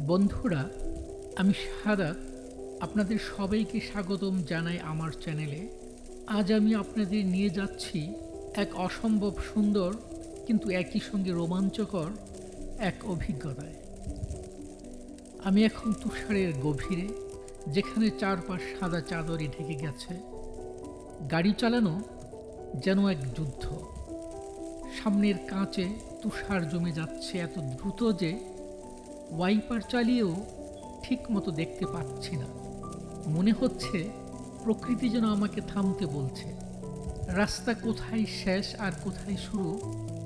বন্ধুরা, আমি শাহাদাত আপনাদের সবাইকে স্বাগতম জানাই আমার চ্যানেলে। আজ আমি আপনাদের নিয়ে যাচ্ছি এক অসম্ভব সুন্দর কিন্তু একই সঙ্গে রোমাঞ্চকর এক অভিজ্ঞতায়। আমি এখন তুষারের গভীরে, যেখানে চারপাশ সাদা চাদরে ঢেকে গেছে। গাড়ি চালানো যেন এক যুদ্ধ। সামনের কাঁচে তুষার জমে যাচ্ছে এত দ্রুত যে ওয়াইপার চালিয়েও ঠিক মতো দেখতে পাচ্ছি না। মনে হচ্ছে প্রকৃতি যেন আমাকে থামতে বলছে। রাস্তা কোথায় শেষ আর কোথায় শুরু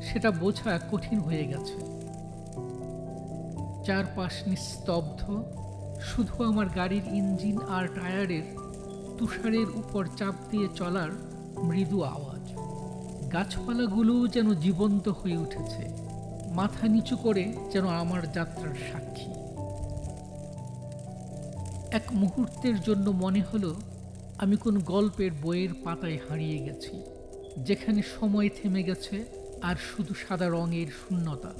সেটা বোঝা কঠিন হয়ে গেছে। চারপাশ নিস্তব্ধ, শুধু আমার গাড়ির ইঞ্জিন আর টায়ারের তুষারের উপর চাপ দিয়ে চলার মৃদু আওয়াজ। গাছপালাগুলোও যেন জীবন্ত হয়ে উঠেছে, মাথা নিচু করে যেন আমার যাত্রার সাক্ষী। এক মুহূর্তের জন্য মনে হলো আমি কোন গল্পের বইয়ের পাতায় হারিয়ে গেছি, যেখানে সময় থেমে গেছে আর শুধু সাদা রঙের শূন্যতা।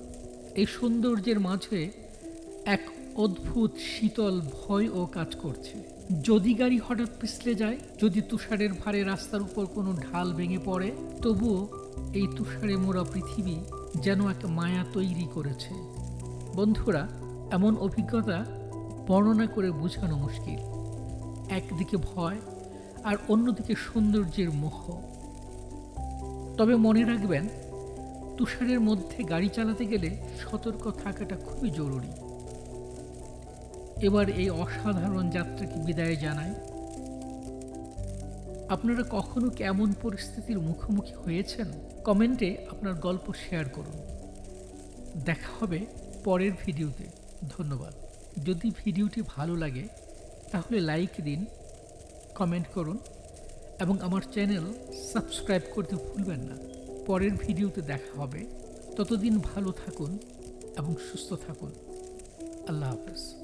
এই সৌন্দর্যের মাঝে এক অদ্ভুত শীতল ভয়ও কাজ করছে। যদি গাড়ি হঠাৎ পিছলে যায়, যদি তুষারের ভারে রাস্তার উপর কোনো ঢাল ভেঙে পড়ে, তবুও এই তুষারে মোড়া পৃথিবী যেন এক মায়া তৈরি করেছে। বন্ধুরা, এমন অভিজ্ঞতা বর্ণনা করে বোঝানো মুশকিল। একদিকে ভয় আর অন্যদিকে সৌন্দর্যের মোহ। তবে মনে রাখবেন, তুষারের মধ্যে গাড়ি চালাতে গেলে সতর্ক থাকাটা খুবই জরুরি। এবার এই অসাধারণ যাত্রাকে বিদায় জানাই। আপনারা কখনো কেমন পরিস্থিতির মুখোমুখি হয়েছেন? কমেন্টে আপনার গল্প শেয়ার করুন। দেখা হবে পরের ভিডিওতে। ধন্যবাদ। যদি ভিডিওটি ভালো লাগে তাহলে লাইক দিন, কমেন্ট করুন এবং আমার চ্যানেল সাবস্ক্রাইব করতে ভুলবেন না। পরের ভিডিওতে দেখা হবে। ততদিন ভালো থাকুন এবং সুস্থ থাকুন। আল্লাহ হাফেজ।